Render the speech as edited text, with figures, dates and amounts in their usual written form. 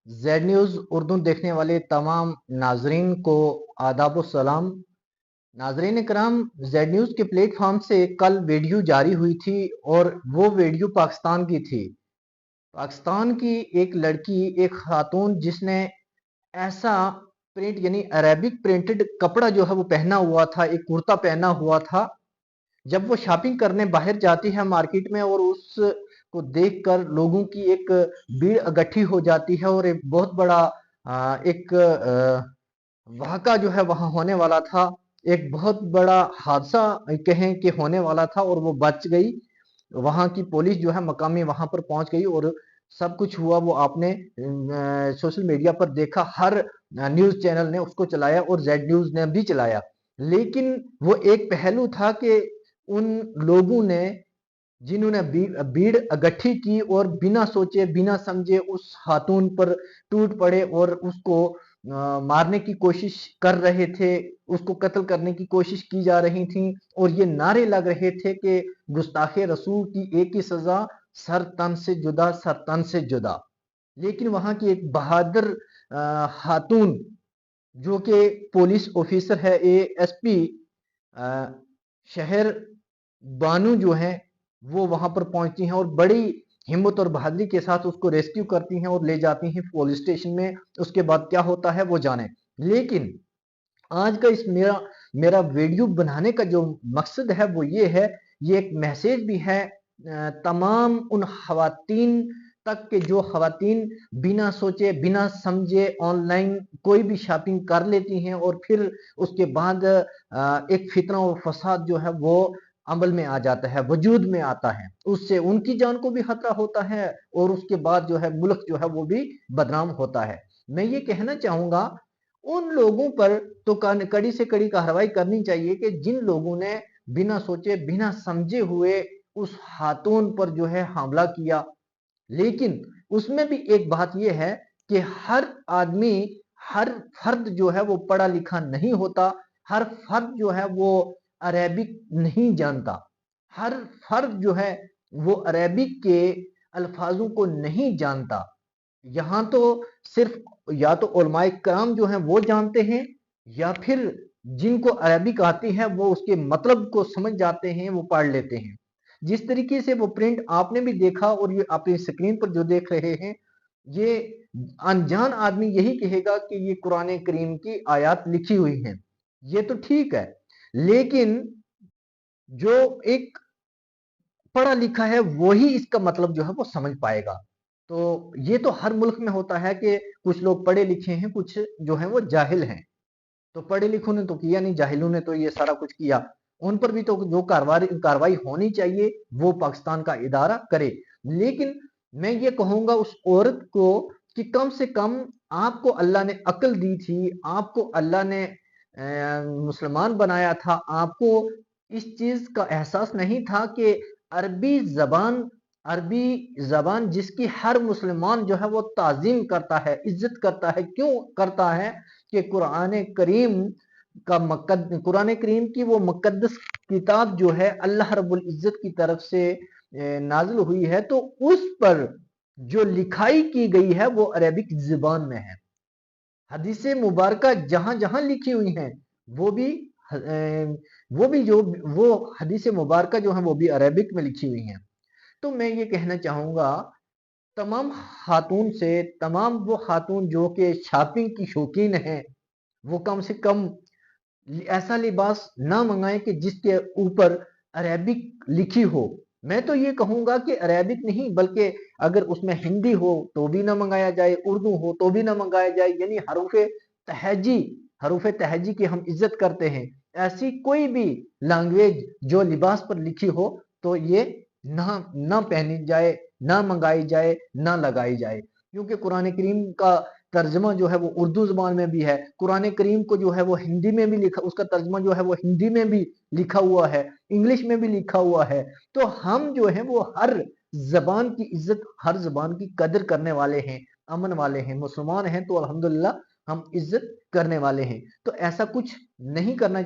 Z news Urdu دیکھنے والے تمام ناظرین کو آداب و سلام۔ ناظرین کرام، زیڈ نیوز کے پلیٹ فارم سے کل ویڈیو جاری ہوئی تھی اور وہ ویڈیو پاکستان کی تھی۔ پاکستان کی ایک لڑکی، ایک خاتون، جس نے ایسا پرنٹ یعنی عربک پرنٹڈ کپڑا جو ہے وہ پہنا ہوا تھا، ایک کرتا پہنا ہوا تھا۔ جب وہ شاپنگ کرنے باہر جاتی ہے مارکیٹ میں اور اس کو دیکھ کر لوگوں کی ایک بھیڑ اکٹھی ہو جاتی ہے اور ایک بہت بڑا ایک واقعہ جو ہے وہاں ہونے والا تھا، ایک بہت بڑا حادثہ کہیں کہ ہونے والا تھا اور وہ بچ گئی۔ وہاں کی پولیس جو ہے مقامی وہاں پر پہنچ گئی اور سب کچھ ہوا وہ آپ نے سوشل میڈیا پر دیکھا، ہر نیوز چینل نے اس کو چلایا اور زیڈ نیوز نے بھی چلایا۔ لیکن وہ ایک پہلو تھا کہ ان لوگوں نے جنہوں نے بھیڑ اکٹھی کی اور بنا سوچے بنا سمجھے اس خاتون پر ٹوٹ پڑے اور اس کو مارنے کی کوشش کر رہے تھے، اس کو قتل کرنے کی کوشش کی جا رہی تھی اور یہ نعرے لگ رہے تھے کہ گستاخ رسول کی ایک ہی سزا، سر تن سے جدا، سر تن سے جدا۔ لیکن وہاں کی ایک بہادر خاتون جو کہ پولیس آفیسر ہے، اے ایس پی شہر بانو جو ہیں، وہ وہاں پر پہنچتی ہیں اور بڑی ہمت اور بہادری کے ساتھ اس کو ریسکیو کرتی ہیں اور لے جاتی ہیں پولیس اسٹیشن میں۔ اس کے بعد کیا ہوتا ہے وہ جانیں۔ لیکن آج کا اس میرا ویڈیو بنانے کا جو مقصد ہے وہ یہ ہے، یہ ایک میسیج بھی ہے تمام ان خواتین تک کہ جو خواتین بنا سوچے بنا سمجھے آن لائن کوئی بھی شاپنگ کر لیتی ہیں اور پھر اس کے بعد ایک فتنہ و فساد جو ہے وہ عمل میں آ جاتا ہے، وجود میں آتا ہے، اس سے ان کی جان کو بھی خطرہ ہوتا ہے اور اس کے بعد جو ہے ملک جو ہے وہ بھی بدنام ہوتا ہے۔ میں یہ کہنا چاہوں گا ان لوگوں پر تو کڑی سے کڑی کارروائی کرنی چاہیے کہ جن لوگوں نے بنا سوچے بنا سمجھے ہوئے اس خاتون پر جو ہے حملہ کیا۔ لیکن اس میں بھی ایک بات یہ ہے کہ ہر آدمی، ہر فرد جو ہے وہ پڑھا لکھا نہیں ہوتا، ہر فرد جو ہے وہ عربک نہیں جانتا، ہر فرد جو ہے وہ عربک کے الفاظوں کو نہیں جانتا۔ یہاں تو صرف یا تو علماء کرام جو ہیں وہ جانتے ہیں یا پھر جن کو عربک آتی ہے وہ اس کے مطلب کو سمجھ جاتے ہیں، وہ پڑھ لیتے ہیں۔ جس طریقے سے وہ پرنٹ آپ نے بھی دیکھا اور یہ اپنی سکرین پر جو دیکھ رہے ہیں، یہ انجان آدمی یہی کہے گا کہ یہ قرآن کریم کی آیات لکھی ہوئی ہیں۔ یہ تو ٹھیک ہے، لیکن جو ایک پڑھا لکھا ہے وہی اس کا مطلب جو ہے وہ سمجھ پائے گا۔ تو یہ تو ہر ملک میں ہوتا ہے کہ کچھ لوگ پڑھے لکھے ہیں، کچھ جو ہیں وہ جاہل ہیں۔ تو پڑھے لکھوں نے تو کیا نہیں، جاہلوں نے تو یہ سارا کچھ کیا۔ ان پر بھی تو جو کاروائی ہونی چاہیے وہ پاکستان کا ادارہ کرے۔ لیکن میں یہ کہوں گا اس عورت کو کہ کم سے کم آپ کو اللہ نے عقل دی تھی، آپ کو اللہ نے مسلمان بنایا تھا، آپ کو اس چیز کا احساس نہیں تھا کہ عربی زبان جس کی ہر مسلمان جو ہے وہ تعظیم کرتا ہے، عزت کرتا ہے، کیوں کرتا ہے کہ قرآن کریم کی وہ مقدس کتاب جو ہے اللہ رب العزت کی طرف سے نازل ہوئی ہے، تو اس پر جو لکھائی کی گئی ہے وہ عربک زبان میں ہے۔ حدیث مبارکہ جہاں جہاں لکھی ہوئی ہیں وہ حدیث مبارکہ جو ہیں وہ بھی عربک میں لکھی ہوئی ہیں۔ تو میں یہ کہنا چاہوں گا تمام خاتون سے، تمام وہ خاتون جو کہ شاپنگ کی شوقین ہیں، وہ کم سے کم ایسا لباس نہ منگائیں کہ جس کے اوپر عربک لکھی ہو۔ میں تو یہ کہوں گا کہ عربک نہیں بلکہ اگر اس میں ہندی ہو تو بھی نہ منگایا جائے، اردو ہو تو بھی نہ منگایا جائے، یعنی حروف تہجی کی ہم عزت کرتے ہیں، ایسی کوئی بھی لینگویج جو لباس پر لکھی ہو تو یہ نہ پہنی جائے، نہ منگائی جائے، نہ لگائی جائے۔ کیونکہ قرآن کریم کا ترجمہ جو ہے وہ اردو زبان میں بھی ہے، قرآن کریم کو جو ہے وہ ہندی میں بھی لکھا، اس کا ترجمہ جو ہے وہ ہندی میں بھی لکھا ہوا ہے، انگلش میں بھی لکھا ہوا ہے۔ تو ہم جو ہیں وہ ہر زبان کی عزت، ہر زبان کی قدر کرنے والے ہیں، امن والے ہیں، مسلمان ہیں تو الحمدللہ ہم عزت کرنے والے ہیں۔ تو ایسا کچھ نہیں کرنا